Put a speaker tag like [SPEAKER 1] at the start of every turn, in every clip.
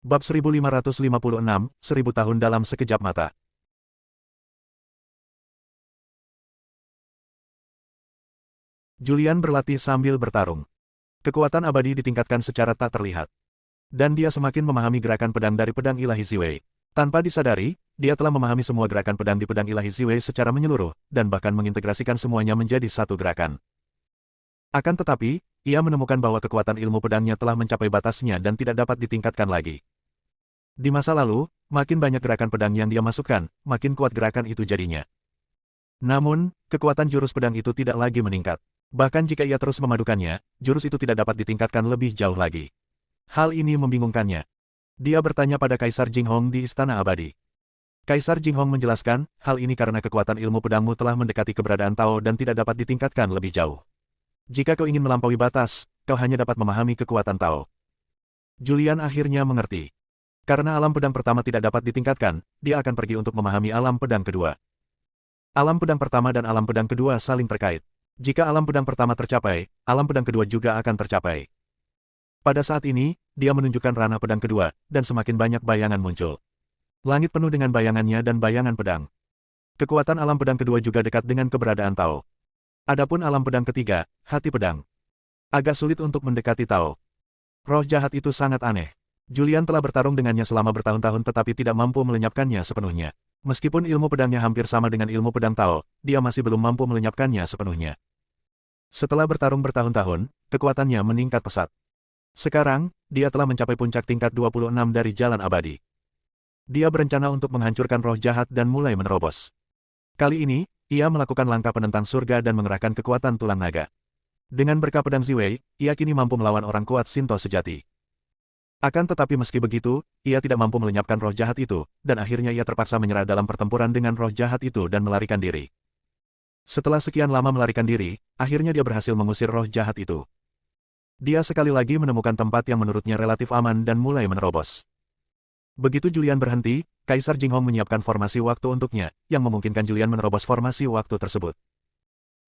[SPEAKER 1] Bab 1556, 1000 tahun dalam sekejap mata. Julian berlatih sambil bertarung. Kekuatan abadi ditingkatkan secara tak terlihat. Dan dia semakin memahami gerakan pedang dari pedang ilahi Ziwei. Tanpa disadari, dia telah memahami semua gerakan pedang di pedang ilahi Ziwei secara menyeluruh, dan bahkan mengintegrasikan semuanya menjadi satu gerakan. Akan tetapi, ia menemukan bahwa kekuatan ilmu pedangnya telah mencapai batasnya dan tidak dapat ditingkatkan lagi. Di masa lalu, makin banyak gerakan pedang yang dia masukkan, makin kuat gerakan itu jadinya. Namun, kekuatan jurus pedang itu tidak lagi meningkat. Bahkan jika ia terus memadukannya, jurus itu tidak dapat ditingkatkan lebih jauh lagi. Hal ini membingungkannya. Dia bertanya pada Kaisar Jinghong di Istana Abadi. Kaisar Jinghong menjelaskan, hal ini karena kekuatan ilmu pedangmu telah mendekati keberadaan Tao dan tidak dapat ditingkatkan lebih jauh. Jika kau ingin melampaui batas, kau hanya dapat memahami kekuatan Tao. Julian akhirnya mengerti. Karena alam pedang pertama tidak dapat ditingkatkan, dia akan pergi untuk memahami alam pedang kedua. Alam pedang pertama dan alam pedang kedua saling terkait. Jika alam pedang pertama tercapai, alam pedang kedua juga akan tercapai. Pada saat ini, dia menunjukkan ranah pedang kedua, dan semakin banyak bayangan muncul. Langit penuh dengan bayangannya dan bayangan pedang. Kekuatan alam pedang kedua juga dekat dengan keberadaan Tao. Adapun alam pedang ketiga, hati pedang. Agak sulit untuk mendekati Tao. Roh jahat itu sangat aneh. Julian telah bertarung dengannya selama bertahun-tahun tetapi tidak mampu melenyapkannya sepenuhnya. Meskipun ilmu pedangnya hampir sama dengan ilmu pedang Tao, dia masih belum mampu melenyapkannya sepenuhnya. Setelah bertarung bertahun-tahun, kekuatannya meningkat pesat. Sekarang, dia telah mencapai puncak tingkat 26 dari Jalan Abadi. Dia berencana untuk menghancurkan roh jahat dan mulai menerobos. Kali ini, ia melakukan langkah penentang surga dan mengerahkan kekuatan tulang naga. Dengan berkah pedang Ziwei, ia kini mampu melawan orang kuat Shinto sejati. Akan tetapi meski begitu, ia tidak mampu melenyapkan roh jahat itu, dan akhirnya ia terpaksa menyerah dalam pertempuran dengan roh jahat itu dan melarikan diri. Setelah sekian lama melarikan diri, akhirnya dia berhasil mengusir roh jahat itu. Dia sekali lagi menemukan tempat yang menurutnya relatif aman dan mulai menerobos. Begitu Julian berhenti, Kaisar Jinghong menyiapkan formasi waktu untuknya, yang memungkinkan Julian menerobos formasi waktu tersebut.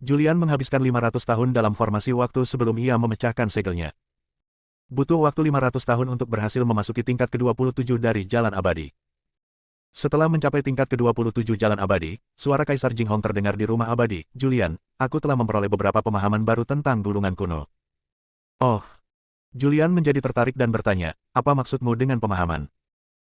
[SPEAKER 1] Julian menghabiskan 500 tahun dalam formasi waktu sebelum ia memecahkan segelnya. Butuh waktu 500 tahun untuk berhasil memasuki tingkat ke-27 dari Jalan Abadi. Setelah mencapai tingkat ke-27 Jalan Abadi, suara Kaisar Jinghong terdengar di rumah abadi. Julian, aku telah memperoleh beberapa pemahaman baru tentang gulungan kuno. Oh. Julian menjadi tertarik dan bertanya, apa maksudmu dengan pemahaman?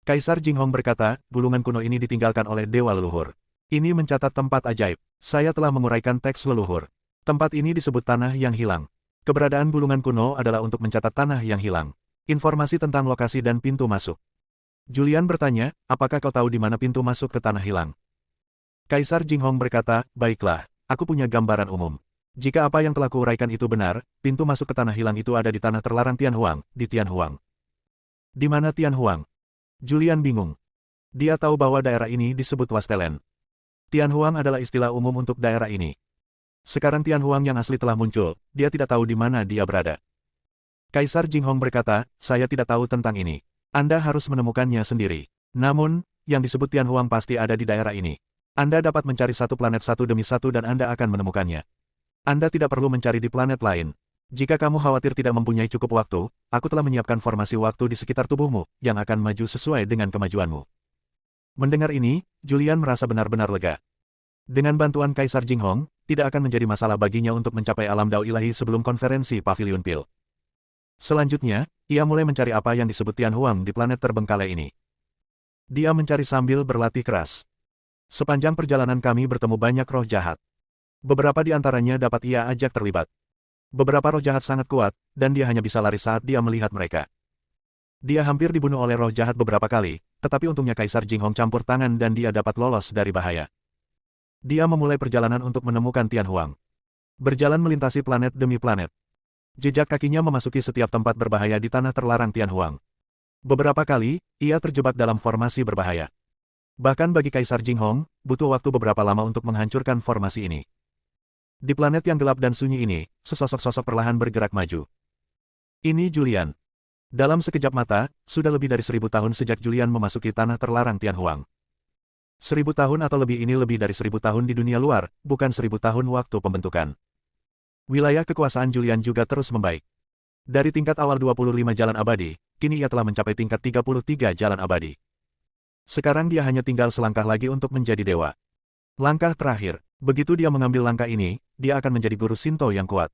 [SPEAKER 1] Kaisar Jinghong berkata, gulungan kuno ini ditinggalkan oleh Dewa Leluhur. Ini mencatat tempat ajaib. Saya telah menguraikan teks leluhur. Tempat ini disebut tanah yang hilang. Keberadaan gulungan kuno adalah untuk mencatat tanah yang hilang. Informasi tentang lokasi dan pintu masuk. Julian bertanya, apakah kau tahu di mana pintu masuk ke tanah hilang? Kaisar Jinghong berkata, baiklah, aku punya gambaran umum. Jika apa yang telah kuuraikan itu benar, pintu masuk ke tanah hilang itu ada di tanah terlarang Tianhuang, di Tianhuang. Di mana Tianhuang? Julian bingung. Dia tahu bahwa daerah ini disebut Wastelen. Tianhuang adalah istilah umum untuk daerah ini. Sekarang Tianhuang yang asli telah muncul, dia tidak tahu di mana dia berada. Kaisar Jinghong berkata, saya tidak tahu tentang ini. Anda harus menemukannya sendiri. Namun, yang disebut Tianhuang pasti ada di daerah ini. Anda dapat mencari satu planet satu demi satu dan Anda akan menemukannya. Anda tidak perlu mencari di planet lain. Jika kamu khawatir tidak mempunyai cukup waktu, aku telah menyiapkan formasi waktu di sekitar tubuhmu, yang akan maju sesuai dengan kemajuanmu. Mendengar ini, Julian merasa benar-benar lega. Dengan bantuan Kaisar Jinghong, tidak akan menjadi masalah baginya untuk mencapai alam Dao ilahi sebelum konferensi Pavilion Pil. Selanjutnya, ia mulai mencari apa yang disebut Tianhuang di planet terbengkalai ini. Dia mencari sambil berlatih keras. Sepanjang perjalanan kami bertemu banyak roh jahat. Beberapa di antaranya dapat ia ajak terlibat. Beberapa roh jahat sangat kuat, dan dia hanya bisa lari saat dia melihat mereka. Dia hampir dibunuh oleh roh jahat beberapa kali, tetapi untungnya Kaisar Jinghong campur tangan dan dia dapat lolos dari bahaya. Dia memulai perjalanan untuk menemukan Tianhuang. Berjalan melintasi planet demi planet. Jejak kakinya memasuki setiap tempat berbahaya di tanah terlarang Tianhuang. Beberapa kali, ia terjebak dalam formasi berbahaya. Bahkan bagi Kaisar Jinghong, butuh waktu beberapa lama untuk menghancurkan formasi ini. Di planet yang gelap dan sunyi ini, sesosok-sosok perlahan bergerak maju. Ini Julian. Dalam sekejap mata, sudah lebih dari 1000 tahun sejak Julian memasuki tanah terlarang Tianhuang. 1000 tahun atau lebih ini lebih dari 1000 tahun di dunia luar, bukan 1000 tahun waktu pembentukan. Wilayah kekuasaan Julian juga terus membaik. Dari tingkat awal 25 Jalan Abadi, kini ia telah mencapai tingkat 33 jalan abadi. Sekarang dia hanya tinggal selangkah lagi untuk menjadi dewa. Langkah terakhir, begitu dia mengambil langkah ini, dia akan menjadi guru Shinto yang kuat.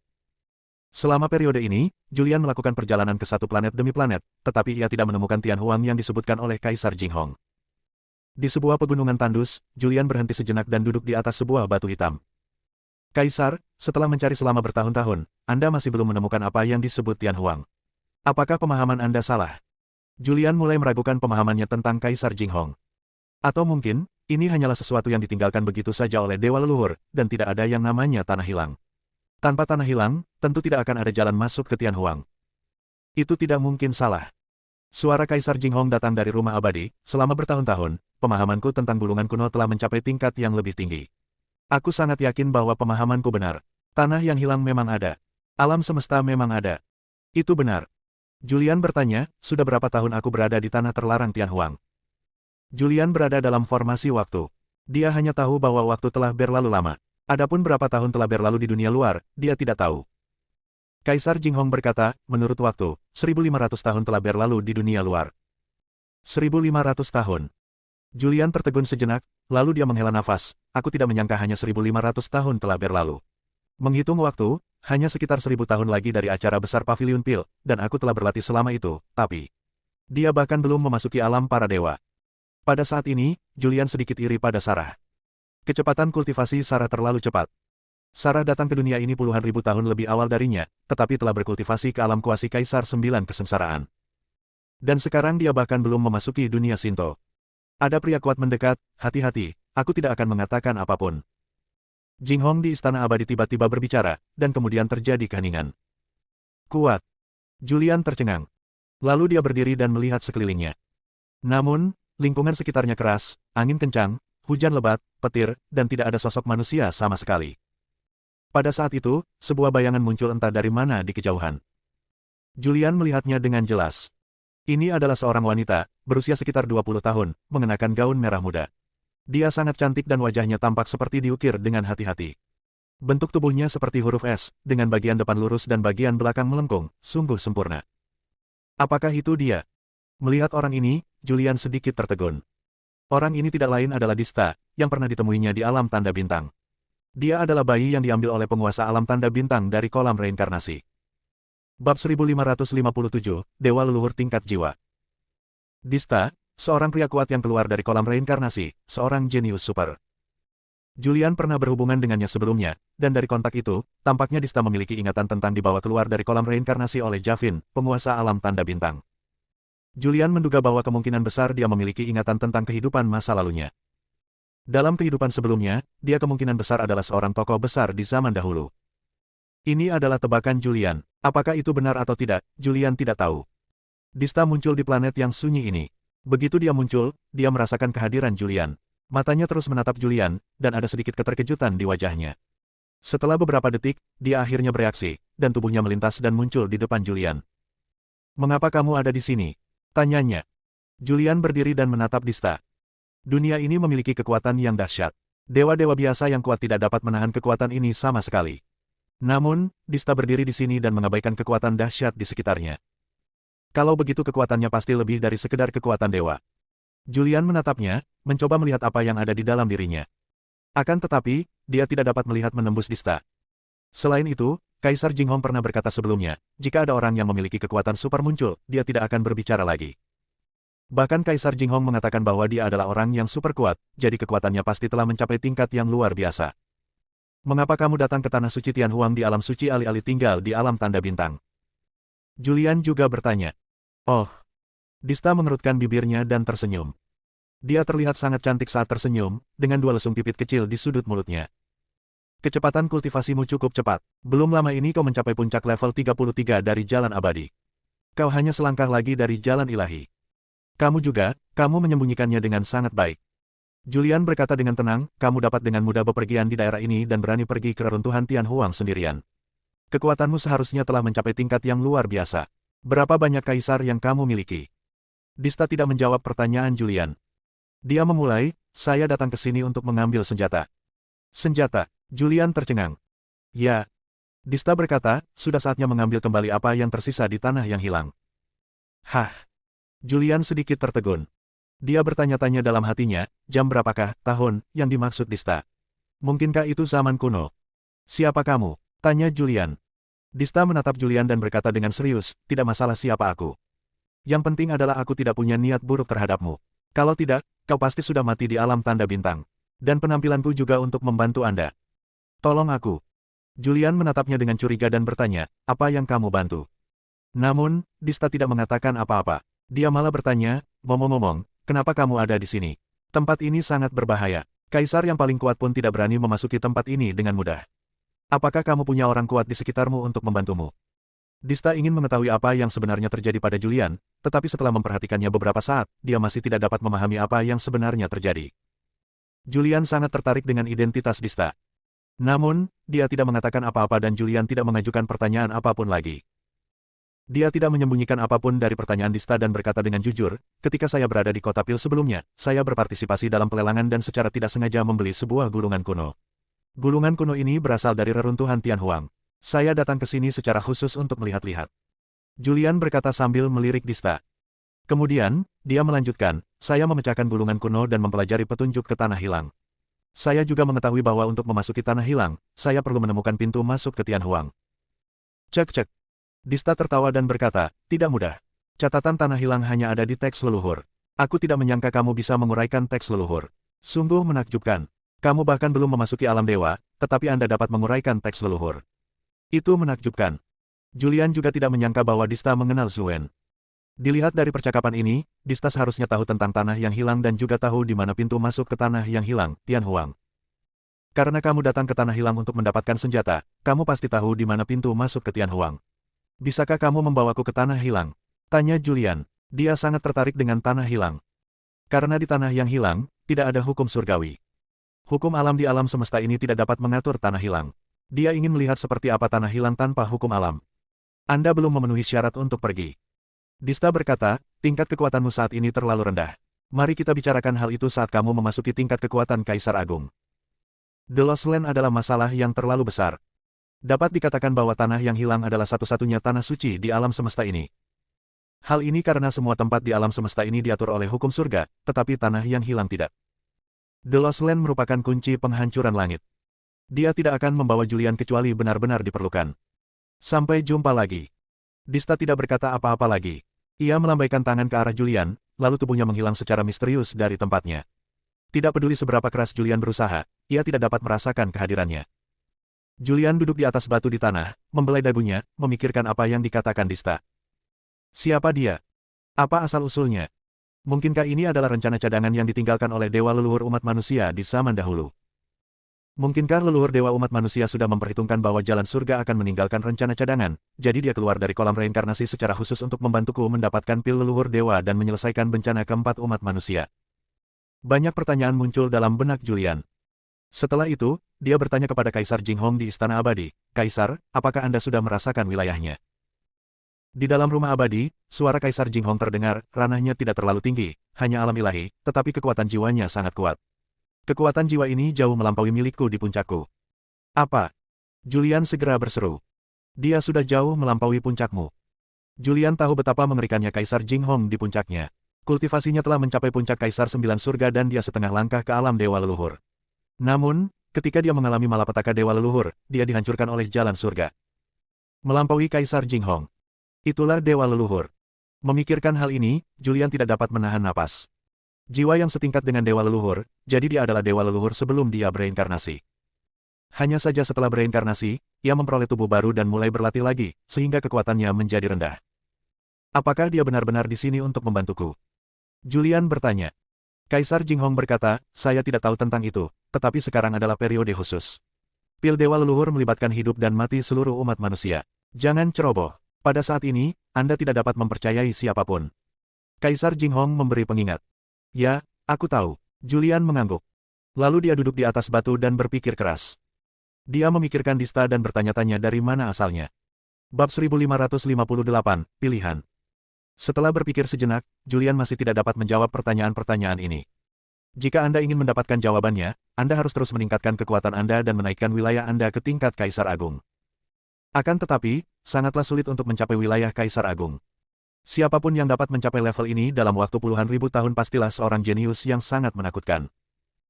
[SPEAKER 1] Selama periode ini, Julian melakukan perjalanan ke satu planet demi planet, tetapi ia tidak menemukan Tianhuang yang disebutkan oleh Kaisar Jinghong. Di sebuah pegunungan tandus, Julian berhenti sejenak dan duduk di atas sebuah batu hitam. Kaisar, setelah mencari selama bertahun-tahun, Anda masih belum menemukan apa yang disebut Tianhuang. Apakah pemahaman Anda salah? Julian mulai meragukan pemahamannya tentang Kaisar Jinghong. Atau mungkin, ini hanyalah sesuatu yang ditinggalkan begitu saja oleh dewa leluhur, dan tidak ada yang namanya tanah hilang. Tanpa tanah hilang, tentu tidak akan ada jalan masuk ke Tianhuang. Itu tidak mungkin salah. Suara Kaisar Jinghong datang dari rumah abadi. Selama bertahun-tahun, pemahamanku tentang gulungan kuno telah mencapai tingkat yang lebih tinggi. Aku sangat yakin bahwa pemahamanku benar. Tanah yang hilang memang ada. Alam semesta memang ada. Itu benar. Julian bertanya, sudah berapa tahun aku berada di tanah terlarang Tianhuang? Julian berada dalam formasi waktu. Dia hanya tahu bahwa waktu telah berlalu lama. Adapun berapa tahun telah berlalu di dunia luar, dia tidak tahu. Kaisar Jinghong berkata, menurut waktu, 1500 tahun telah berlalu di dunia luar. 1500 tahun. Julian tertegun sejenak, lalu dia menghela nafas. Aku tidak menyangka hanya 1500 tahun telah berlalu. Menghitung waktu, hanya sekitar 1000 tahun lagi dari acara besar Pavilion Pil, dan aku telah berlatih selama itu, tapi dia bahkan belum memasuki alam para dewa. Pada saat ini, Julian sedikit iri pada Sarah. Kecepatan kultivasi Sarah terlalu cepat. Sarah datang ke dunia ini puluhan ribu tahun lebih awal darinya, tetapi telah berkultivasi ke alam kuasi Kaisar 9 kesengsaraan. Dan sekarang dia bahkan belum memasuki dunia Shinto. Ada pria kuat mendekat, hati-hati, aku tidak akan mengatakan apapun. Jinghong di Istana Abadi tiba-tiba berbicara, dan kemudian terjadi keheningan. Kuat. Julian tercengang. Lalu dia berdiri dan melihat sekelilingnya. Namun, lingkungan sekitarnya keras, angin kencang, hujan lebat, petir, dan tidak ada sosok manusia sama sekali. Pada saat itu, sebuah bayangan muncul entah dari mana di kejauhan. Julian melihatnya dengan jelas. Ini adalah seorang wanita, berusia sekitar 20 tahun, mengenakan gaun merah muda. Dia sangat cantik dan wajahnya tampak seperti diukir dengan hati-hati. Bentuk tubuhnya seperti huruf S, dengan bagian depan lurus dan bagian belakang melengkung, sungguh sempurna. Apakah itu dia? Melihat orang ini, Julian sedikit tertegun. Orang ini tidak lain adalah Dista, yang pernah ditemuinya di alam tanda bintang. Dia adalah bayi yang diambil oleh penguasa alam tanda bintang dari kolam reinkarnasi. Bab 1557, Dewa Leluhur Tingkat Jiwa. Dista, seorang pria kuat yang keluar dari kolam reinkarnasi, seorang jenius super. Julian pernah berhubungan dengannya sebelumnya, dan dari kontak itu, tampaknya Dista memiliki ingatan tentang dibawa keluar dari kolam reinkarnasi oleh Javin, penguasa alam tanda bintang. Julian menduga bahwa kemungkinan besar dia memiliki ingatan tentang kehidupan masa lalunya. Dalam kehidupan sebelumnya, dia kemungkinan besar adalah seorang tokoh besar di zaman dahulu. Ini adalah tebakan Julian. Apakah itu benar atau tidak, Julian tidak tahu. Dista muncul di planet yang sunyi ini. Begitu dia muncul, dia merasakan kehadiran Julian. Matanya terus menatap Julian, dan ada sedikit keterkejutan di wajahnya. Setelah beberapa detik, dia akhirnya bereaksi, dan tubuhnya melintas dan muncul di depan Julian. "Mengapa kamu ada di sini?" tanyanya. Julian berdiri dan menatap Dista. Dunia ini memiliki kekuatan yang dahsyat. Dewa-dewa biasa yang kuat tidak dapat menahan kekuatan ini sama sekali. Namun, Dista berdiri di sini dan mengabaikan kekuatan dahsyat di sekitarnya. Kalau begitu kekuatannya pasti lebih dari sekedar kekuatan dewa. Julian menatapnya, mencoba melihat apa yang ada di dalam dirinya. Akan tetapi, dia tidak dapat melihat menembus Dista. Selain itu, Kaisar Jinghong pernah berkata sebelumnya, jika ada orang yang memiliki kekuatan super muncul, dia tidak akan berbicara lagi. Bahkan Kaisar Jinghong mengatakan bahwa dia adalah orang yang super kuat, jadi kekuatannya pasti telah mencapai tingkat yang luar biasa. "Mengapa kamu datang ke tanah suci Tianhuang di alam suci alih-alih tinggal di alam tanda bintang?" Julian juga bertanya. "Oh." Dista mengerutkan bibirnya dan tersenyum. Dia terlihat sangat cantik saat tersenyum, dengan dua lesung pipit kecil di sudut mulutnya. "Kecepatan kultivasimu cukup cepat. Belum lama ini kau mencapai puncak level 33 dari jalan abadi. Kau hanya selangkah lagi dari jalan ilahi. Kamu menyembunyikannya dengan sangat baik." Julian berkata dengan tenang, "Kamu dapat dengan mudah bepergian di daerah ini dan berani pergi ke reruntuhan Tianhuang sendirian. Kekuatanmu seharusnya telah mencapai tingkat yang luar biasa. Berapa banyak kaisar yang kamu miliki?" Dista tidak menjawab pertanyaan Julian. Dia memulai, "Saya datang ke sini untuk mengambil senjata." "Senjata?" Julian tercengang. "Ya." Dista berkata, "Sudah saatnya mengambil kembali apa yang tersisa di tanah yang hilang." Hah? Julian sedikit tertegun. Dia bertanya-tanya dalam hatinya, jam berapakah, tahun, yang dimaksud Dista? Mungkinkah itu zaman kuno? Siapa kamu? Tanya Julian. Dista menatap Julian dan berkata dengan serius, tidak masalah siapa aku. Yang penting adalah aku tidak punya niat buruk terhadapmu. Kalau tidak, kau pasti sudah mati di alam tanda bintang. Dan penampilanku juga untuk membantu Anda. Tolong aku. Julian menatapnya dengan curiga dan bertanya, apa yang kamu bantu? Namun, Dista tidak mengatakan apa-apa. Dia malah bertanya, ngomong-ngomong, kenapa kamu ada di sini? Tempat ini sangat berbahaya. Kaisar yang paling kuat pun tidak berani memasuki tempat ini dengan mudah. Apakah kamu punya orang kuat di sekitarmu untuk membantumu? Dista ingin mengetahui apa yang sebenarnya terjadi pada Julian, tetapi setelah memperhatikannya beberapa saat, dia masih tidak dapat memahami apa yang sebenarnya terjadi. Julian sangat tertarik dengan identitas Dista. Namun, dia tidak mengatakan apa-apa dan Julian tidak mengajukan pertanyaan apapun lagi. Dia tidak menyembunyikan apapun dari pertanyaan Dista dan berkata dengan jujur, ketika saya berada di kota Pil sebelumnya, saya berpartisipasi dalam pelelangan dan secara tidak sengaja membeli sebuah gulungan kuno. Gulungan kuno ini berasal dari reruntuhan Tianhuang. Saya datang ke sini secara khusus untuk melihat-lihat. Julian berkata sambil melirik Dista. Kemudian, dia melanjutkan, saya memecahkan gulungan kuno dan mempelajari petunjuk ke Tanah Hilang. Saya juga mengetahui bahwa untuk memasuki Tanah Hilang, saya perlu menemukan pintu masuk ke Tianhuang. Cek-cek. Dista tertawa dan berkata, tidak mudah. Catatan Tanah Hilang hanya ada di teks leluhur. Aku tidak menyangka kamu bisa menguraikan teks leluhur. Sungguh menakjubkan. Kamu bahkan belum memasuki alam dewa, tetapi Anda dapat menguraikan teks leluhur. Itu menakjubkan. Julian juga tidak menyangka bahwa Dista mengenal Zuen. Dilihat dari percakapan ini, Dista seharusnya tahu tentang Tanah yang Hilang dan juga tahu di mana pintu masuk ke Tanah yang Hilang, Tianhuang. Karena kamu datang ke Tanah Hilang untuk mendapatkan senjata, kamu pasti tahu di mana pintu masuk ke Tianhuang. Bisakah kamu membawaku ke Tanah Hilang? Tanya Julian. Dia sangat tertarik dengan Tanah Hilang. Karena di Tanah yang Hilang, tidak ada hukum surgawi. Hukum alam di alam semesta ini tidak dapat mengatur Tanah Hilang. Dia ingin melihat seperti apa Tanah Hilang tanpa hukum alam. Anda belum memenuhi syarat untuk pergi. Dista berkata, tingkat kekuatanmu saat ini terlalu rendah. Mari kita bicarakan hal itu saat kamu memasuki tingkat kekuatan Kaisar Agung. The Lost Land adalah masalah yang terlalu besar. Dapat dikatakan bahwa Tanah yang Hilang adalah satu-satunya tanah suci di alam semesta ini. Hal ini karena semua tempat di alam semesta ini diatur oleh hukum surga, tetapi Tanah yang Hilang tidak. The Lost Land merupakan kunci penghancuran langit. Dia tidak akan membawa Julian kecuali benar-benar diperlukan. Sampai jumpa lagi. Dista tidak berkata apa-apa lagi. Ia melambaikan tangan ke arah Julian, lalu tubuhnya menghilang secara misterius dari tempatnya. Tidak peduli seberapa keras Julian berusaha, ia tidak dapat merasakan kehadirannya. Julian duduk di atas batu di tanah, membelai dagunya, memikirkan apa yang dikatakan Dista. Siapa dia? Apa asal-usulnya? Mungkinkah ini adalah rencana cadangan yang ditinggalkan oleh dewa leluhur umat manusia di zaman dahulu? Mungkinkah leluhur dewa umat manusia sudah memperhitungkan bahwa jalan surga akan meninggalkan rencana cadangan, jadi dia keluar dari kolam reinkarnasi secara khusus untuk membantuku mendapatkan pil leluhur dewa dan menyelesaikan bencana keempat umat manusia? Banyak pertanyaan muncul dalam benak Julian. Setelah itu, dia bertanya kepada Kaisar Jinghong di Istana Abadi, Kaisar, apakah Anda sudah merasakan wilayahnya? Di dalam rumah abadi, suara Kaisar Jinghong terdengar, ranahnya tidak terlalu tinggi, hanya alam ilahi, tetapi kekuatan jiwanya sangat kuat. Kekuatan jiwa ini jauh melampaui milikku di puncakku. Apa? Julian segera berseru. Dia sudah jauh melampaui puncakmu. Julian tahu betapa mengerikannya Kaisar Jinghong di puncaknya. Kultivasinya telah mencapai puncak Kaisar Sembilan Surga dan dia setengah langkah ke alam dewa leluhur. Namun, ketika dia mengalami malapetaka dewa leluhur, dia dihancurkan oleh jalan surga. Melampaui Kaisar Jinghong. Itulah dewa leluhur. Memikirkan hal ini, Julian tidak dapat menahan napas. Jiwa yang setingkat dengan dewa leluhur, jadi dia adalah dewa leluhur sebelum dia bereinkarnasi. Hanya saja setelah bereinkarnasi, ia memperoleh tubuh baru dan mulai berlatih lagi, sehingga kekuatannya menjadi rendah. Apakah dia benar-benar di sini untuk membantuku? Julian bertanya. Kaisar Jinghong berkata, saya tidak tahu tentang itu, tetapi sekarang adalah periode khusus. Pil dewa leluhur melibatkan hidup dan mati seluruh umat manusia. Jangan ceroboh. Pada saat ini, Anda tidak dapat mempercayai siapapun. Kaisar Jinghong memberi pengingat. Ya, aku tahu. Julian mengangguk. Lalu dia duduk di atas batu dan berpikir keras. Dia memikirkan Dista dan bertanya-tanya dari mana asalnya. Bab 1558, Pilihan. Setelah berpikir sejenak, Julian masih tidak dapat menjawab pertanyaan-pertanyaan ini. Jika Anda ingin mendapatkan jawabannya, Anda harus terus meningkatkan kekuatan Anda dan menaikkan wilayah Anda ke tingkat Kaisar Agung. Akan tetapi, sangatlah sulit untuk mencapai wilayah Kaisar Agung. Siapapun yang dapat mencapai level ini dalam waktu puluhan ribu tahun pastilah seorang jenius yang sangat menakutkan.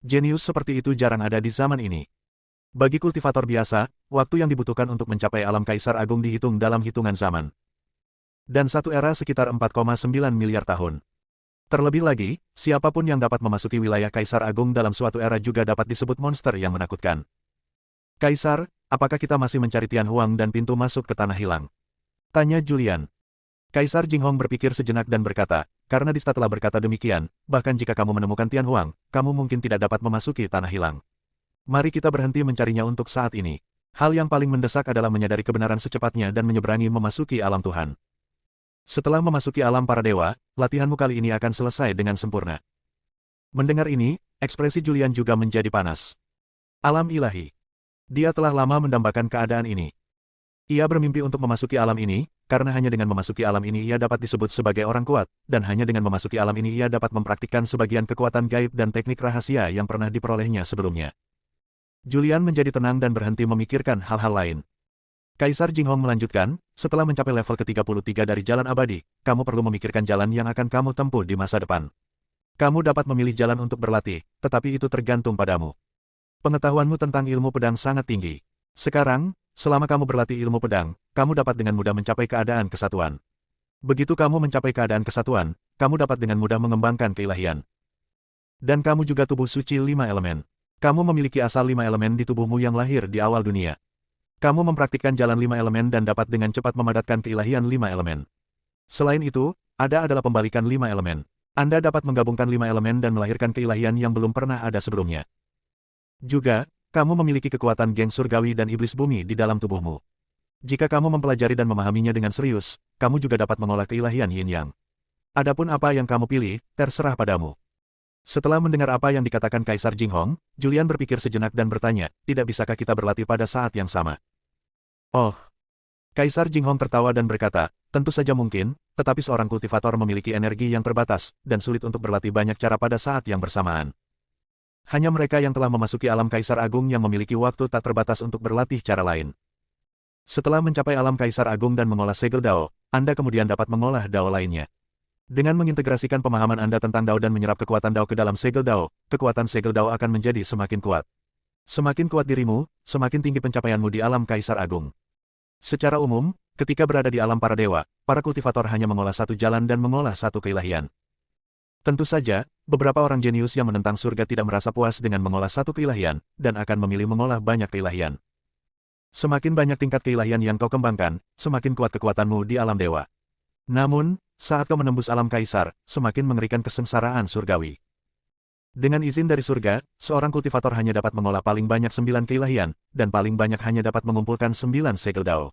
[SPEAKER 1] Jenius seperti itu jarang ada di zaman ini. Bagi kultivator biasa, waktu yang dibutuhkan untuk mencapai alam Kaisar Agung dihitung dalam hitungan zaman. Dan satu era sekitar 4,9 miliar tahun. Terlebih lagi, siapapun yang dapat memasuki wilayah Kaisar Agung dalam suatu era juga dapat disebut monster yang menakutkan. Kaisar, apakah kita masih mencari Tian Huang dan pintu masuk ke Tanah Hilang? Tanya Julian. Kaisar Jinghong berpikir sejenak dan berkata, karena Dista telah berkata demikian, bahkan jika kamu menemukan Tian Huang, kamu mungkin tidak dapat memasuki Tanah Hilang. Mari kita berhenti mencarinya untuk saat ini. Hal yang paling mendesak adalah menyadari kebenaran secepatnya dan menyeberangi memasuki alam Tuhan. Setelah memasuki alam para dewa, latihanmu kali ini akan selesai dengan sempurna. Mendengar ini, ekspresi Julian juga menjadi panas. Alam ilahi. Dia telah lama mendambakan keadaan ini. Ia bermimpi untuk memasuki alam ini, karena hanya dengan memasuki alam ini ia dapat disebut sebagai orang kuat, dan hanya dengan memasuki alam ini ia dapat mempraktikkan sebagian kekuatan gaib dan teknik rahasia yang pernah diperolehnya sebelumnya. Julian menjadi tenang dan berhenti memikirkan hal-hal lain. Kaisar Jinghong melanjutkan, setelah mencapai level ke-33 dari jalan abadi, kamu perlu memikirkan jalan yang akan kamu tempuh di masa depan. Kamu dapat memilih jalan untuk berlatih, tetapi itu tergantung padamu. Pengetahuanmu tentang ilmu pedang sangat tinggi. Sekarang, selama kamu berlatih ilmu pedang, kamu dapat dengan mudah mencapai keadaan kesatuan. Begitu kamu mencapai keadaan kesatuan, kamu dapat dengan mudah mengembangkan keilahian. Dan kamu juga tubuh suci 5 elemen. Kamu memiliki asal 5 elemen di tubuhmu yang lahir di awal dunia. Kamu mempraktikkan jalan 5 elemen dan dapat dengan cepat memadatkan keilahian 5 elemen. Selain itu, adalah pembalikan 5 elemen. Anda dapat menggabungkan 5 elemen dan melahirkan keilahian yang belum pernah ada sebelumnya. Juga, kamu memiliki kekuatan geng surgawi dan iblis bumi di dalam tubuhmu. Jika kamu mempelajari dan memahaminya dengan serius, kamu juga dapat mengolah keilahian yin-yang. Adapun apa yang kamu pilih, terserah padamu. Setelah mendengar apa yang dikatakan Kaisar Jinghong, Julian berpikir sejenak dan bertanya, tidak bisakah kita berlatih pada saat yang sama? Oh. Kaisar Jinghong tertawa dan berkata, tentu saja mungkin, tetapi seorang kultivator memiliki energi yang terbatas, dan sulit untuk berlatih banyak cara pada saat yang bersamaan. Hanya mereka yang telah memasuki alam Kaisar Agung yang memiliki waktu tak terbatas untuk berlatih cara lain. Setelah mencapai alam Kaisar Agung dan mengolah segel Dao, Anda kemudian dapat mengolah Dao lainnya. Dengan mengintegrasikan pemahaman Anda tentang Dao dan menyerap kekuatan Dao ke dalam segel Dao, kekuatan segel Dao akan menjadi semakin kuat. Semakin kuat dirimu, semakin tinggi pencapaianmu di alam Kaisar Agung. Secara umum, ketika berada di alam para dewa, para kultivator hanya mengolah satu jalan dan mengolah satu keilahian. Tentu saja, beberapa orang jenius yang menentang surga tidak merasa puas dengan mengolah satu keilahian, dan akan memilih mengolah banyak keilahian. Semakin banyak tingkat keilahian yang kau kembangkan, semakin kuat kekuatanmu di alam dewa. Namun, saat kau menembus alam kaisar, semakin mengerikan kesengsaraan surgawi. Dengan izin dari surga, seorang kultivator hanya dapat mengolah paling banyak 9 keilahian, dan paling banyak hanya dapat mengumpulkan 9 segel Dao.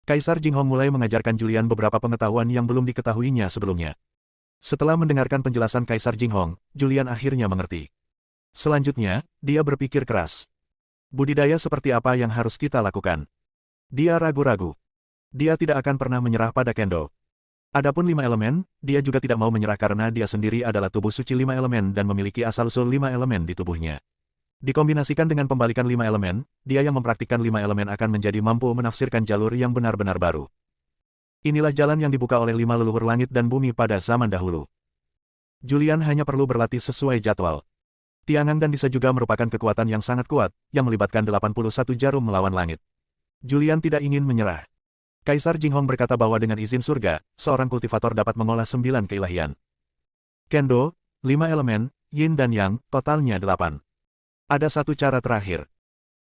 [SPEAKER 1] Kaisar Jinghong mulai mengajarkan Julian beberapa pengetahuan yang belum diketahuinya sebelumnya. Setelah mendengarkan penjelasan Kaisar Jinghong, Julian akhirnya mengerti. Selanjutnya, dia berpikir keras. Budidaya seperti apa yang harus kita lakukan? Dia ragu-ragu. Dia tidak akan pernah menyerah pada Kendo. Adapun 5 elemen, dia juga tidak mau menyerah karena dia sendiri adalah tubuh suci 5 elemen dan memiliki asal-usul 5 elemen di tubuhnya. Dikombinasikan dengan pembalikan 5 elemen, dia yang mempraktikkan 5 elemen akan menjadi mampu menafsirkan jalur yang benar-benar baru. Inilah jalan yang dibuka oleh 5 leluhur langit dan bumi pada zaman dahulu. Julian hanya perlu berlatih sesuai jadwal. Tiangang dan Disa juga merupakan kekuatan yang sangat kuat, yang melibatkan 81 jarum melawan langit. Julian tidak ingin menyerah. Kaisar Jinghong berkata bahwa dengan izin surga, seorang kultivator dapat mengolah 9 keilahian. Kendo, 5 elemen, Yin dan Yang, totalnya 8. Ada satu cara terakhir.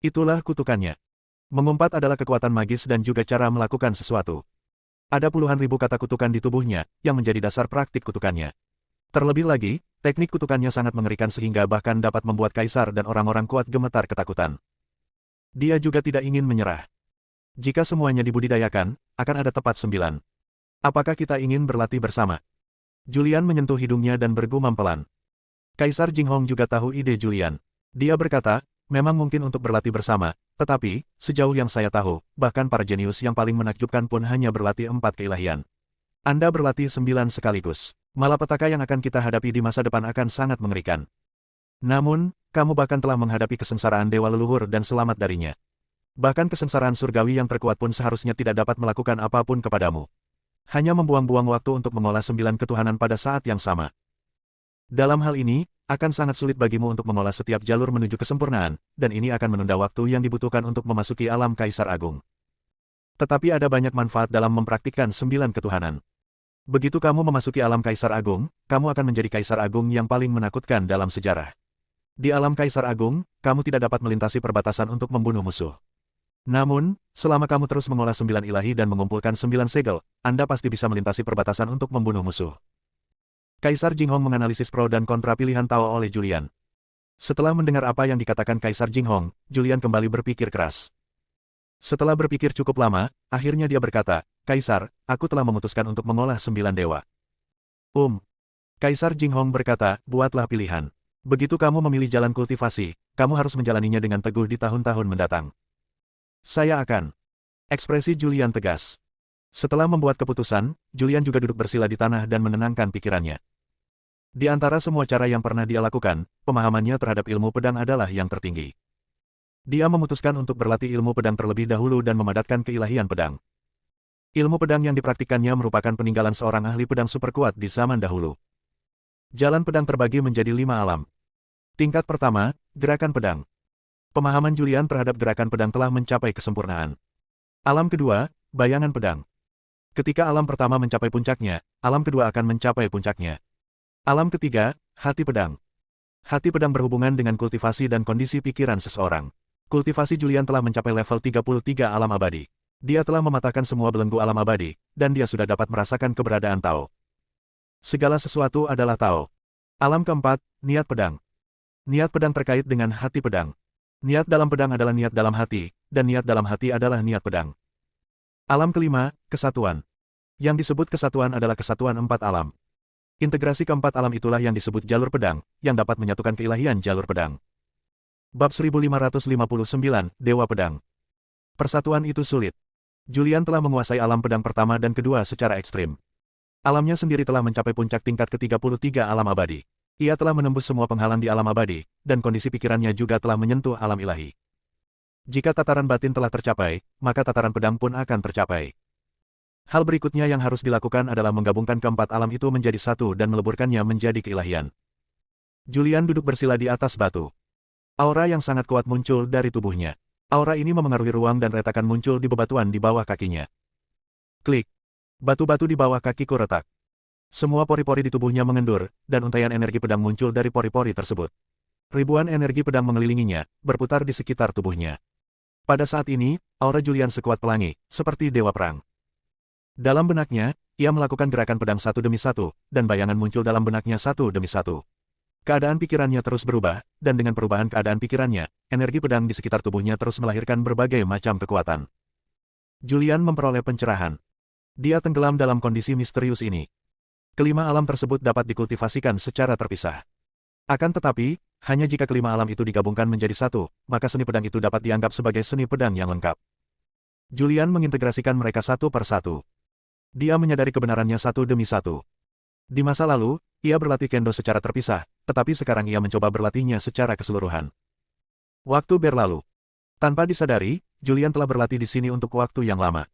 [SPEAKER 1] Itulah kutukannya. Mengumpat adalah kekuatan magis dan juga cara melakukan sesuatu. Ada puluhan ribu kata kutukan di tubuhnya, yang menjadi dasar praktik kutukannya. Terlebih lagi, teknik kutukannya sangat mengerikan sehingga bahkan dapat membuat kaisar dan orang-orang kuat gemetar ketakutan. Dia juga tidak ingin menyerah. Jika semuanya dibudidayakan, akan ada tepat 9. Apakah kita ingin berlatih bersama? Julian menyentuh hidungnya dan bergumam pelan. Kaisar Jinghong juga tahu ide Julian. Dia berkata, memang mungkin untuk berlatih bersama, tetapi, sejauh yang saya tahu, bahkan para jenius yang paling menakjubkan pun hanya berlatih 4 keilahian. Anda berlatih 9 sekaligus. Malapetaka yang akan kita hadapi di masa depan akan sangat mengerikan. Namun, kamu bahkan telah menghadapi kesengsaraan dewa leluhur dan selamat darinya. Bahkan kesengsaraan surgawi yang terkuat pun seharusnya tidak dapat melakukan apapun kepadamu. Hanya membuang-buang waktu untuk mengolah 9 ketuhanan pada saat yang sama. Dalam hal ini, akan sangat sulit bagimu untuk mengolah setiap jalur menuju kesempurnaan, dan ini akan menunda waktu yang dibutuhkan untuk memasuki alam Kaisar Agung. Tetapi ada banyak manfaat dalam mempraktikkan 9 ketuhanan. Begitu kamu memasuki alam Kaisar Agung, kamu akan menjadi Kaisar Agung yang paling menakutkan dalam sejarah. Di alam Kaisar Agung, kamu tidak dapat melintasi perbatasan untuk membunuh musuh. Namun, selama kamu terus mengolah 9 ilahi dan mengumpulkan 9 segel, Anda pasti bisa melintasi perbatasan untuk membunuh musuh. Kaisar Jinghong menganalisis pro dan kontra pilihan Tao oleh Julian. Setelah mendengar apa yang dikatakan Kaisar Jinghong, Julian kembali berpikir keras. Setelah berpikir cukup lama, akhirnya dia berkata, Kaisar, aku telah memutuskan untuk mengolah 9 dewa. Kaisar Jinghong berkata, buatlah pilihan. Begitu kamu memilih jalan kultivasi, kamu harus menjalaninya dengan teguh di tahun-tahun mendatang. Saya akan. Ekspresi Julian tegas. Setelah membuat keputusan, Julian juga duduk bersila di tanah dan menenangkan pikirannya. Di antara semua cara yang pernah dia lakukan, pemahamannya terhadap ilmu pedang adalah yang tertinggi. Dia memutuskan untuk berlatih ilmu pedang terlebih dahulu dan memadatkan keilahian pedang. Ilmu pedang yang dipraktikkannya merupakan peninggalan seorang ahli pedang super kuat di zaman dahulu. Jalan pedang terbagi menjadi 5 alam. Tingkat pertama, gerakan pedang. Pemahaman Julian terhadap gerakan pedang telah mencapai kesempurnaan. Alam kedua, bayangan pedang. Ketika alam pertama mencapai puncaknya, alam kedua akan mencapai puncaknya. Alam ketiga, hati pedang. Hati pedang berhubungan dengan kultivasi dan kondisi pikiran seseorang. Kultivasi Julian telah mencapai level 33 alam abadi. Dia telah mematahkan semua belenggu alam abadi, dan dia sudah dapat merasakan keberadaan Tao. Segala sesuatu adalah Tao. Alam keempat, niat pedang. Niat pedang terkait dengan hati pedang. Niat dalam pedang adalah niat dalam hati, dan niat dalam hati adalah niat pedang. Alam kelima, kesatuan. Yang disebut kesatuan adalah kesatuan 4 alam. Integrasi keempat alam itulah yang disebut jalur pedang, yang dapat menyatukan keilahian jalur pedang. Bab 1559, Dewa Pedang. Persatuan itu sulit. Julian telah menguasai alam pedang pertama dan kedua secara ekstrim. Alamnya sendiri telah mencapai puncak tingkat ke-33 alam abadi. Ia telah menembus semua penghalang di alam abadi, dan kondisi pikirannya juga telah menyentuh alam ilahi. Jika tataran batin telah tercapai, maka tataran pedang pun akan tercapai. Hal berikutnya yang harus dilakukan adalah menggabungkan keempat alam itu menjadi satu dan meleburkannya menjadi keilahian. Julian duduk bersila di atas batu. Aura yang sangat kuat muncul dari tubuhnya. Aura ini memengaruhi ruang dan retakan muncul di bebatuan di bawah kakinya. Klik. Batu-batu di bawah kakiku retak. Semua pori-pori di tubuhnya mengendur, dan untaian energi pedang muncul dari pori-pori tersebut. Ribuan energi pedang mengelilinginya, berputar di sekitar tubuhnya. Pada saat ini, aura Julian sekuat pelangi, seperti dewa perang. Dalam benaknya, ia melakukan gerakan pedang satu demi satu, dan bayangan muncul dalam benaknya satu demi satu. Keadaan pikirannya terus berubah, dan dengan perubahan keadaan pikirannya, energi pedang di sekitar tubuhnya terus melahirkan berbagai macam kekuatan. Julian memperoleh pencerahan. Dia tenggelam dalam kondisi misterius ini. Kelima alam tersebut dapat dikultivasikan secara terpisah. Akan tetapi, hanya jika kelima alam itu digabungkan menjadi satu, maka seni pedang itu dapat dianggap sebagai seni pedang yang lengkap. Julian mengintegrasikan mereka satu per satu. Dia menyadari kebenarannya satu demi satu. Di masa lalu, ia berlatih kendo secara terpisah, tetapi sekarang ia mencoba berlatihnya secara keseluruhan. Waktu berlalu. Tanpa disadari, Julian telah berlatih di sini untuk waktu yang lama.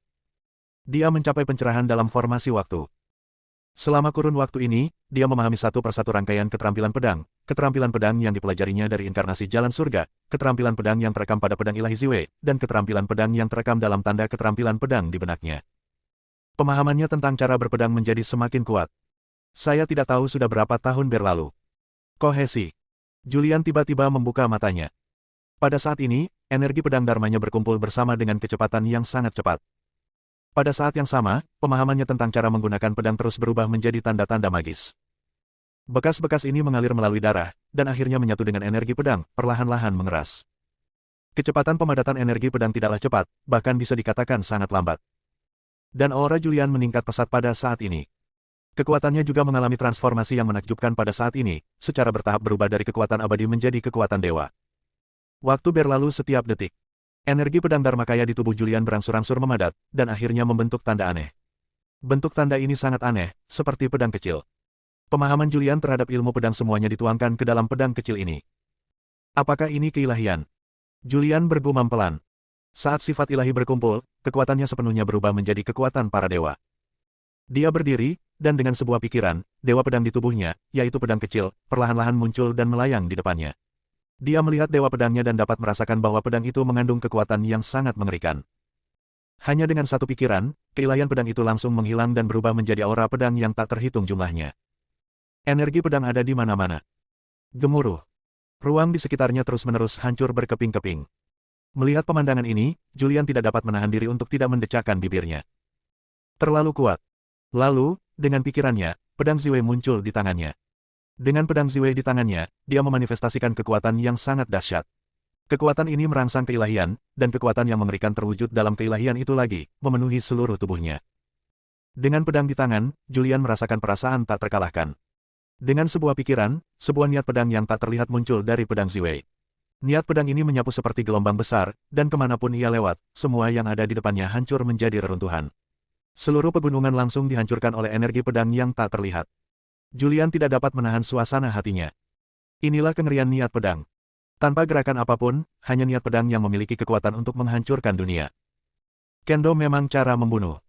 [SPEAKER 1] Dia mencapai pencerahan dalam formasi waktu. Selama kurun waktu ini, dia memahami satu persatu rangkaian keterampilan pedang yang dipelajarinya dari inkarnasi jalan surga, keterampilan pedang yang terekam pada pedang ilahi Ziwei, dan keterampilan pedang yang terekam dalam tanda keterampilan pedang di benaknya. Pemahamannya tentang cara berpedang menjadi semakin kuat. Saya tidak tahu sudah berapa tahun berlalu. Kohesi. Julian tiba-tiba membuka matanya. Pada saat ini, energi pedang dharmanya berkumpul bersama dengan kecepatan yang sangat cepat. Pada saat yang sama, pemahamannya tentang cara menggunakan pedang terus berubah menjadi tanda-tanda magis. Bekas-bekas ini mengalir melalui darah, dan akhirnya menyatu dengan energi pedang, perlahan-lahan mengeras. Kecepatan pemadatan energi pedang tidaklah cepat, bahkan bisa dikatakan sangat lambat. Dan aura Julian meningkat pesat pada saat ini. Kekuatannya juga mengalami transformasi yang menakjubkan pada saat ini, secara bertahap berubah dari kekuatan abadi menjadi kekuatan dewa. Waktu berlalu setiap detik. Energi pedang Dharmakaya di tubuh Julian berangsur-angsur memadat, dan akhirnya membentuk tanda aneh. Bentuk tanda ini sangat aneh, seperti pedang kecil. Pemahaman Julian terhadap ilmu pedang semuanya dituangkan ke dalam pedang kecil ini. Apakah ini keilahian? Julian bergumam pelan. Saat sifat ilahi berkumpul, kekuatannya sepenuhnya berubah menjadi kekuatan para dewa. Dia berdiri, dan dengan sebuah pikiran, dewa pedang di tubuhnya, yaitu pedang kecil, perlahan-lahan muncul dan melayang di depannya. Dia melihat dewa pedangnya dan dapat merasakan bahwa pedang itu mengandung kekuatan yang sangat mengerikan. Hanya dengan satu pikiran, keilahian pedang itu langsung menghilang dan berubah menjadi aura pedang yang tak terhitung jumlahnya. Energi pedang ada di mana-mana. Gemuruh. Ruang di sekitarnya terus-menerus hancur berkeping-keping. Melihat pemandangan ini, Julian tidak dapat menahan diri untuk tidak mendecakkan bibirnya. Terlalu kuat. Lalu, dengan pikirannya, pedang Ziwei muncul di tangannya. Dengan pedang Ziwei di tangannya, dia memanifestasikan kekuatan yang sangat dahsyat. Kekuatan ini merangsang keilahian, dan kekuatan yang mengerikan terwujud dalam keilahian itu lagi, memenuhi seluruh tubuhnya. Dengan pedang di tangan, Julian merasakan perasaan tak terkalahkan. Dengan sebuah pikiran, sebuah niat pedang yang tak terlihat muncul dari pedang Ziwei. Niat pedang ini menyapu seperti gelombang besar, dan kemanapun ia lewat, semua yang ada di depannya hancur menjadi reruntuhan. Seluruh pegunungan langsung dihancurkan oleh energi pedang yang tak terlihat. Julian tidak dapat menahan suasana hatinya. Inilah kengerian niat pedang. Tanpa gerakan apapun, hanya niat pedang yang memiliki kekuatan untuk menghancurkan dunia. Kendo memang cara membunuh.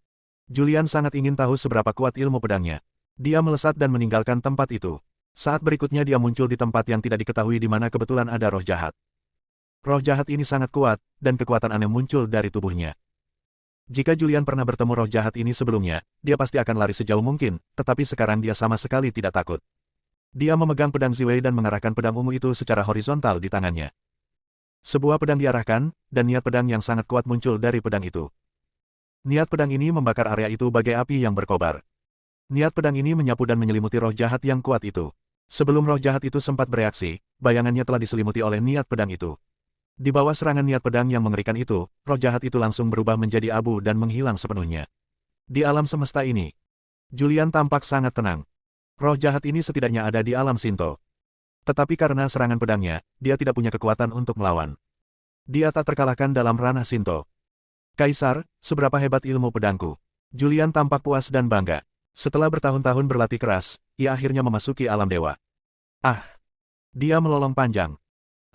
[SPEAKER 1] Julian sangat ingin tahu seberapa kuat ilmu pedangnya. Dia melesat dan meninggalkan tempat itu. Saat berikutnya dia muncul di tempat yang tidak diketahui di mana kebetulan ada roh jahat. Roh jahat ini sangat kuat, dan kekuatan aneh muncul dari tubuhnya. Jika Julian pernah bertemu roh jahat ini sebelumnya, dia pasti akan lari sejauh mungkin, tetapi sekarang dia sama sekali tidak takut. Dia memegang pedang Ziwei dan mengarahkan pedang ungu itu secara horizontal di tangannya. Sebuah pedang diarahkan, dan niat pedang yang sangat kuat muncul dari pedang itu. Niat pedang ini membakar area itu bagai api yang berkobar. Niat pedang ini menyapu dan menyelimuti roh jahat yang kuat itu. Sebelum roh jahat itu sempat bereaksi, bayangannya telah diselimuti oleh niat pedang itu. Di bawah serangan niat pedang yang mengerikan itu, roh jahat itu langsung berubah menjadi abu dan menghilang sepenuhnya. Di alam semesta ini, Julian tampak sangat tenang. Roh jahat ini setidaknya ada di alam Shinto. Tetapi karena serangan pedangnya, dia tidak punya kekuatan untuk melawan. Dia tak terkalahkan dalam ranah Shinto. Kaisar, seberapa hebat ilmu pedangku? Julian tampak puas dan bangga. Setelah bertahun-tahun berlatih keras, ia akhirnya memasuki alam dewa. Ah! Dia melolong panjang.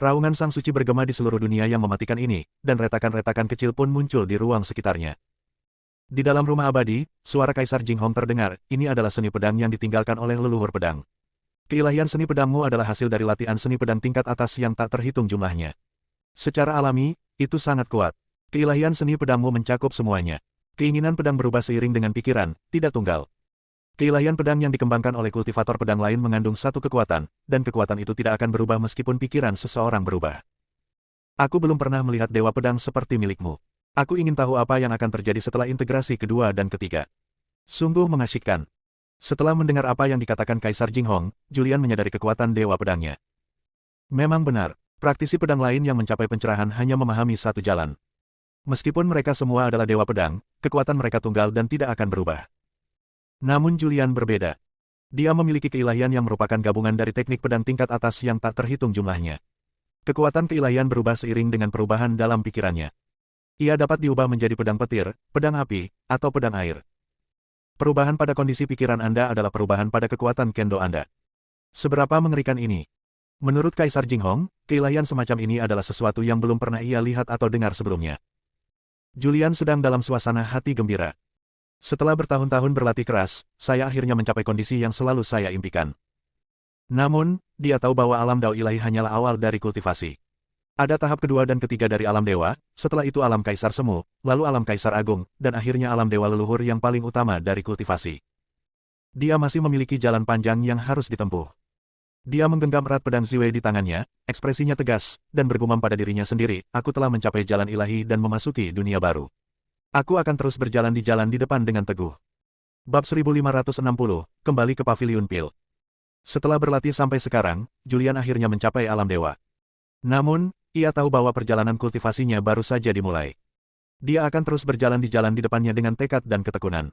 [SPEAKER 1] Raungan sang suci bergema di seluruh dunia yang mematikan ini, dan retakan-retakan kecil pun muncul di ruang sekitarnya. Di dalam rumah abadi, suara Kaisar Jinghong terdengar, ini adalah seni pedang yang ditinggalkan oleh leluhur pedang. Keilahian seni pedangmu adalah hasil dari latihan seni pedang tingkat atas yang tak terhitung jumlahnya. Secara alami, itu sangat kuat. Keilahian seni pedangmu mencakup semuanya. Keinginan pedang berubah seiring dengan pikiran, tidak tunggal. Keilahian pedang yang dikembangkan oleh kultivator pedang lain mengandung satu kekuatan, dan kekuatan itu tidak akan berubah meskipun pikiran seseorang berubah. Aku belum pernah melihat dewa pedang seperti milikmu. Aku ingin tahu apa yang akan terjadi setelah integrasi kedua dan ketiga. Sungguh mengasyikkan. Setelah mendengar apa yang dikatakan Kaisar Jinghong, Julian menyadari kekuatan dewa pedangnya. Memang benar, praktisi pedang lain yang mencapai pencerahan hanya memahami satu jalan. Meskipun mereka semua adalah dewa pedang, kekuatan mereka tunggal dan tidak akan berubah. Namun Julian berbeda. Dia memiliki keilahian yang merupakan gabungan dari teknik pedang tingkat atas yang tak terhitung jumlahnya. Kekuatan keilahian berubah seiring dengan perubahan dalam pikirannya. Ia dapat diubah menjadi pedang petir, pedang api, atau pedang air. Perubahan pada kondisi pikiran Anda adalah perubahan pada kekuatan kendo Anda. Seberapa mengerikan ini? Menurut Kaisar Jinghong, keilahian semacam ini adalah sesuatu yang belum pernah ia lihat atau dengar sebelumnya. Julian sedang dalam suasana hati gembira. Setelah bertahun-tahun berlatih keras, saya akhirnya mencapai kondisi yang selalu saya impikan. Namun, dia tahu bahwa alam dao ilahi hanyalah awal dari kultivasi. Ada tahap kedua dan ketiga dari alam dewa, setelah itu alam kaisar semu, lalu alam kaisar agung, dan akhirnya alam dewa leluhur yang paling utama dari kultivasi. Dia masih memiliki jalan panjang yang harus ditempuh. Dia menggenggam erat pedang Ziwei di tangannya, ekspresinya tegas, dan bergumam pada dirinya sendiri, aku telah mencapai jalan ilahi dan memasuki dunia baru. Aku akan terus berjalan di jalan di depan dengan teguh. Bab 1560, kembali ke Paviliun Pil. Setelah berlatih sampai sekarang, Julian akhirnya mencapai alam dewa. Namun, ia tahu bahwa perjalanan kultivasinya baru saja dimulai. Dia akan terus berjalan di jalan di depannya dengan tekad dan ketekunan.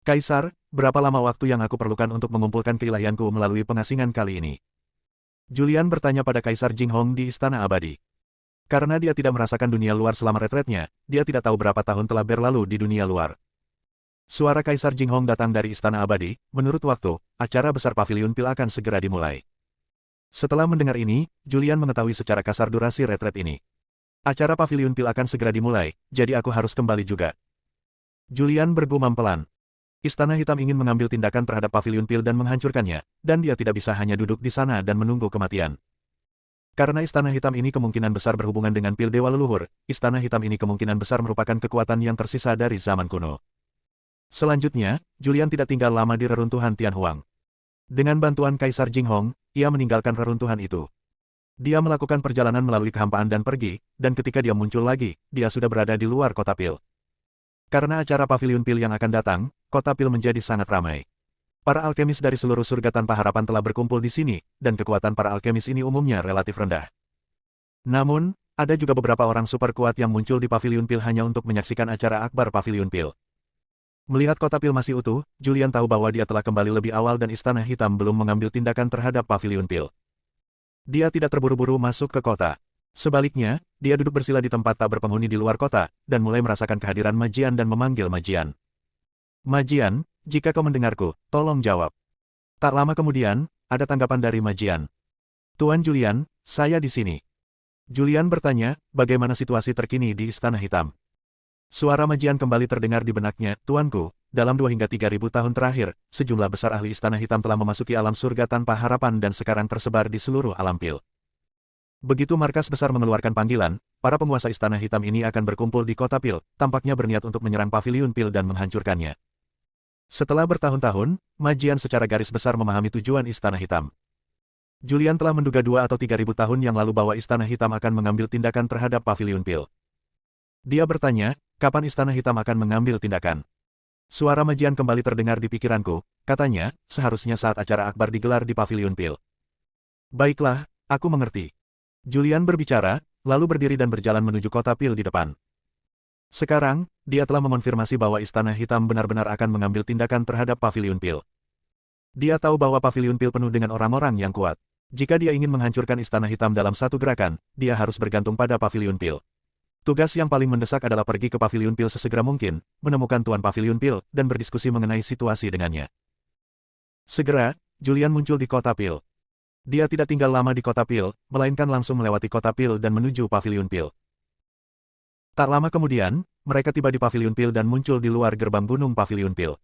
[SPEAKER 1] Kaisar, berapa lama waktu yang aku perlukan untuk mengumpulkan keilahianku melalui pengasingan kali ini? Julian bertanya pada Kaisar Jinghong di Istana Abadi. Karena dia tidak merasakan dunia luar selama retretnya, dia tidak tahu berapa tahun telah berlalu di dunia luar. Suara Kaisar Jinghong datang dari Istana Abadi, menurut waktu, acara besar Paviliun Pil akan segera dimulai. Setelah mendengar ini, Julian mengetahui secara kasar durasi retret ini. Acara Paviliun Pil akan segera dimulai, jadi aku harus kembali juga. Julian bergumam pelan. Istana Hitam ingin mengambil tindakan terhadap Paviliun Pil dan menghancurkannya, dan dia tidak bisa hanya duduk di sana dan menunggu kematian. Karena Istana Hitam ini kemungkinan besar berhubungan dengan Pil Dewa Leluhur, Istana Hitam ini kemungkinan besar merupakan kekuatan yang tersisa dari zaman kuno. Selanjutnya, Julian tidak tinggal lama di reruntuhan Tianhuang. Dengan bantuan Kaisar Jinghong, ia meninggalkan reruntuhan itu. Dia melakukan perjalanan melalui kehampaan dan pergi, dan ketika dia muncul lagi, dia sudah berada di luar kota Pil. Karena acara Paviliun Pil yang akan datang, kota Pil menjadi sangat ramai. Para alkemis dari seluruh surga tanpa harapan telah berkumpul di sini, dan kekuatan para alkemis ini umumnya relatif rendah. Namun, ada juga beberapa orang super kuat yang muncul di Paviliun Pil hanya untuk menyaksikan acara akbar Paviliun Pil. Melihat kota Pil masih utuh, Julian tahu bahwa dia telah kembali lebih awal dan Istana Hitam belum mengambil tindakan terhadap Paviliun Pil. Dia tidak terburu-buru masuk ke kota. Sebaliknya, dia duduk bersila di tempat tak berpenghuni di luar kota, dan mulai merasakan kehadiran Majian dan memanggil Majian. Majian, jika kau mendengarku, tolong jawab. Tak lama kemudian, ada tanggapan dari Majian. Tuan Julian, saya di sini. Julian bertanya, bagaimana situasi terkini di Istana Hitam. Suara Majian kembali terdengar di benaknya, Tuanku, dalam 2 hingga 3.000 tahun terakhir, sejumlah besar ahli Istana Hitam telah memasuki alam surga tanpa harapan dan sekarang tersebar di seluruh alam Pil. Begitu markas besar mengeluarkan panggilan, para penguasa Istana Hitam ini akan berkumpul di kota Pil, tampaknya berniat untuk menyerang Paviliun Pil dan menghancurkannya. Setelah bertahun-tahun, Majian secara garis besar memahami tujuan Istana Hitam. Julian telah menduga 2 atau 3.000 tahun yang lalu bahwa Istana Hitam akan mengambil tindakan terhadap Paviliun Pil. Dia bertanya, kapan Istana Hitam akan mengambil tindakan? Suara Majian kembali terdengar di pikiranku, katanya, seharusnya saat acara akbar digelar di Paviliun Pil. Baiklah, aku mengerti. Julian berbicara, lalu berdiri dan berjalan menuju kota Pil di depan. Sekarang, dia telah mengonfirmasi bahwa Istana Hitam benar-benar akan mengambil tindakan terhadap Paviliun Pil. Dia tahu bahwa Paviliun Pil penuh dengan orang-orang yang kuat. Jika dia ingin menghancurkan Istana Hitam dalam satu gerakan, dia harus bergantung pada Paviliun Pil. Tugas yang paling mendesak adalah pergi ke Paviliun Pil sesegera mungkin, menemukan Tuan Paviliun Pil, dan berdiskusi mengenai situasi dengannya. Segera, Julian muncul di kota Pil. Dia tidak tinggal lama di kota Pil, melainkan langsung melewati kota Pil dan menuju Paviliun Pil. Tak lama kemudian, mereka tiba di Paviliun Pil dan muncul di luar gerbang gunung Paviliun Pil.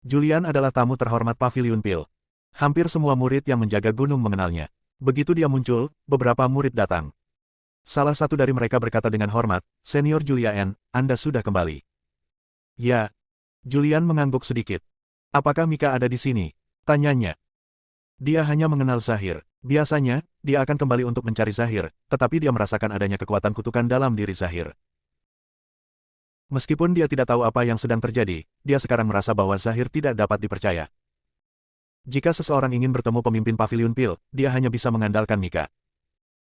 [SPEAKER 1] Julian adalah tamu terhormat Paviliun Pil. Hampir semua murid yang menjaga gunung mengenalnya. Begitu dia muncul, beberapa murid datang. Salah satu dari mereka berkata dengan hormat, Senior Julian, Anda sudah kembali. Ya. Julian mengangguk sedikit. Apakah Mika ada di sini? Tanyanya. Dia hanya mengenal Zahir. Biasanya, dia akan kembali untuk mencari Zahir, tetapi dia merasakan adanya kekuatan kutukan dalam diri Zahir. Meskipun dia tidak tahu apa yang sedang terjadi, dia sekarang merasa bahwa Zahir tidak dapat dipercaya. Jika seseorang ingin bertemu pemimpin Paviliun Pil, dia hanya bisa mengandalkan Mika.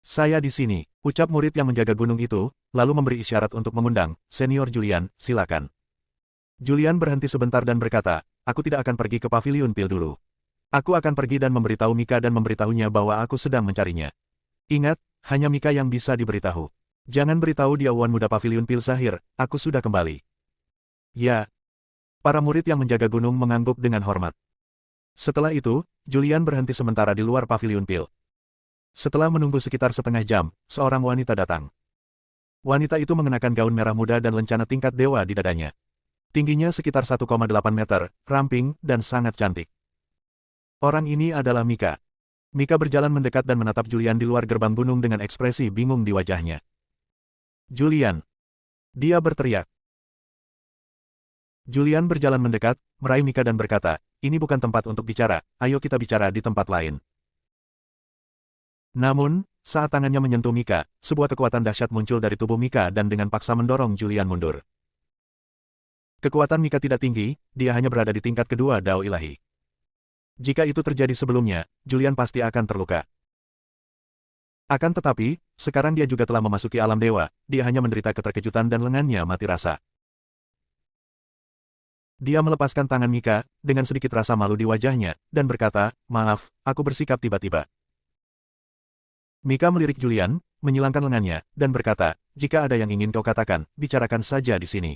[SPEAKER 1] Saya di sini, ucap murid yang menjaga gunung itu, lalu memberi isyarat untuk mengundang, Senior Julian, silakan. Julian berhenti sebentar dan berkata, aku tidak akan pergi ke Paviliun Pil dulu. Aku akan pergi dan memberitahu Mika dan memberitahunya bahwa aku sedang mencarinya. Ingat, hanya Mika yang bisa diberitahu. Jangan beritahu dia Wan Muda Paviliun Pil Zahir, aku sudah kembali. Ya. Para murid yang menjaga gunung mengangguk dengan hormat. Setelah itu, Julian berhenti sementara di luar Paviliun Pil. Setelah menunggu sekitar setengah jam, seorang wanita datang. Wanita itu mengenakan gaun merah muda dan lencana tingkat dewa di dadanya. Tingginya sekitar 1,8 meter, ramping, dan sangat cantik. Orang ini adalah Mika. Mika berjalan mendekat dan menatap Julian di luar gerbang gunung dengan ekspresi bingung di wajahnya. Julian. Dia berteriak. Julian berjalan mendekat, meraih Mika dan berkata, ini bukan tempat untuk bicara, ayo kita bicara di tempat lain. Namun, saat tangannya menyentuh Mika, sebuah kekuatan dahsyat muncul dari tubuh Mika dan dengan paksa mendorong Julian mundur. Kekuatan Mika tidak tinggi, dia hanya berada di tingkat kedua Dao Ilahi. Jika itu terjadi sebelumnya, Julian pasti akan terluka. Akan tetapi, sekarang dia juga telah memasuki alam dewa, dia hanya menderita keterkejutan dan lengannya mati rasa. Dia melepaskan tangan Mika, dengan sedikit rasa malu di wajahnya, dan berkata, maaf, aku bersikap tiba-tiba. Mika melirik Julian, menyilangkan lengannya, dan berkata, jika ada yang ingin kau katakan, bicarakan saja di sini.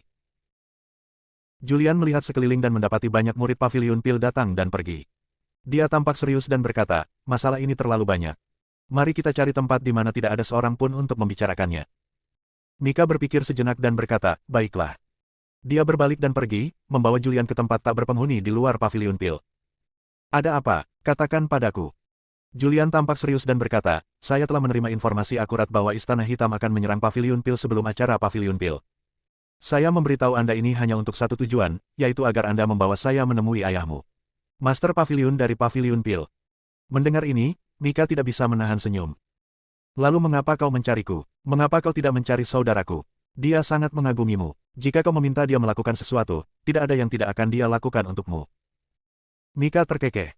[SPEAKER 1] Julian melihat sekeliling dan mendapati banyak murid Paviliun Pil datang dan pergi. Dia tampak serius dan berkata, masalah ini terlalu banyak. Mari kita cari tempat di mana tidak ada seorang pun untuk membicarakannya. Mika berpikir sejenak dan berkata, baiklah. Dia berbalik dan pergi, membawa Julian ke tempat tak berpenghuni di luar paviliun pil. Ada apa? Katakan padaku. Julian tampak serius dan berkata, saya telah menerima informasi akurat bahwa Istana Hitam akan menyerang paviliun pil sebelum acara paviliun pil. Saya memberitahu Anda ini hanya untuk satu tujuan, yaitu agar Anda membawa saya menemui ayahmu. Master Paviliun dari Paviliun Pil. Mendengar ini, Mika tidak bisa menahan senyum. Lalu mengapa kau mencariku? Mengapa kau tidak mencari saudaraku? Dia sangat mengagumimu. Jika kau meminta dia melakukan sesuatu, tidak ada yang tidak akan dia lakukan untukmu. Mika terkekeh.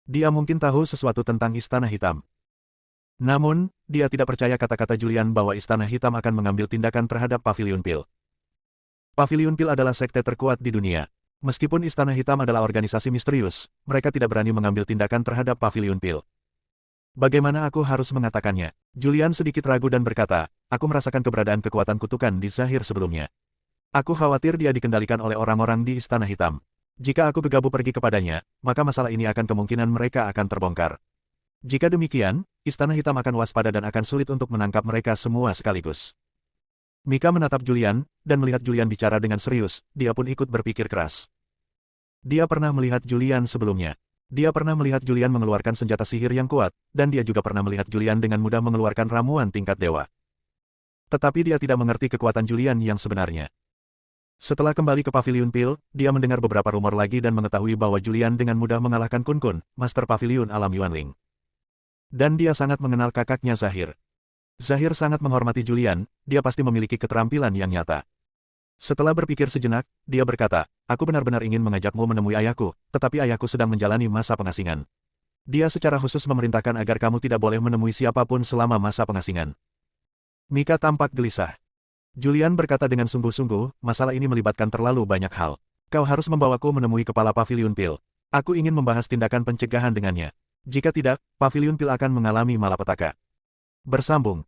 [SPEAKER 1] Dia mungkin tahu sesuatu tentang Istana Hitam. Namun, dia tidak percaya kata-kata Julian bahwa Istana Hitam akan mengambil tindakan terhadap Paviliun Pil. Paviliun Pil adalah sekte terkuat di dunia. Meskipun Istana Hitam adalah organisasi misterius, mereka tidak berani mengambil tindakan terhadap Paviliun Pil. Bagaimana aku harus mengatakannya? Julian sedikit ragu dan berkata, aku merasakan keberadaan kekuatan kutukan di Zahir sebelumnya. Aku khawatir dia dikendalikan oleh orang-orang di Istana Hitam. Jika aku gegabah pergi kepadanya, maka masalah ini akan kemungkinan mereka akan terbongkar. Jika demikian, Istana Hitam akan waspada dan akan sulit untuk menangkap mereka semua sekaligus. Mika menatap Julian, dan melihat Julian bicara dengan serius, dia pun ikut berpikir keras. Dia pernah melihat Julian sebelumnya. Dia pernah melihat Julian mengeluarkan senjata sihir yang kuat, dan dia juga pernah melihat Julian dengan mudah mengeluarkan ramuan tingkat dewa. Tetapi dia tidak mengerti kekuatan Julian yang sebenarnya. Setelah kembali ke Paviliun Pil, dia mendengar beberapa rumor lagi dan mengetahui bahwa Julian dengan mudah mengalahkan Kun Kun, Master Paviliun Alam Yuanling. Dan dia sangat mengenal kakaknya Zahir. Zahir sangat menghormati Julian, dia pasti memiliki keterampilan yang nyata. Setelah berpikir sejenak, dia berkata, aku benar-benar ingin mengajakmu menemui ayahku, tetapi ayahku sedang menjalani masa pengasingan. Dia secara khusus memerintahkan agar kamu tidak boleh menemui siapapun selama masa pengasingan. Mika tampak gelisah. Julian berkata dengan sungguh-sungguh, masalah ini melibatkan terlalu banyak hal. Kau harus membawaku menemui kepala Paviliun Pil. Aku ingin membahas tindakan pencegahan dengannya. Jika tidak, Paviliun Pil akan mengalami malapetaka. Bersambung.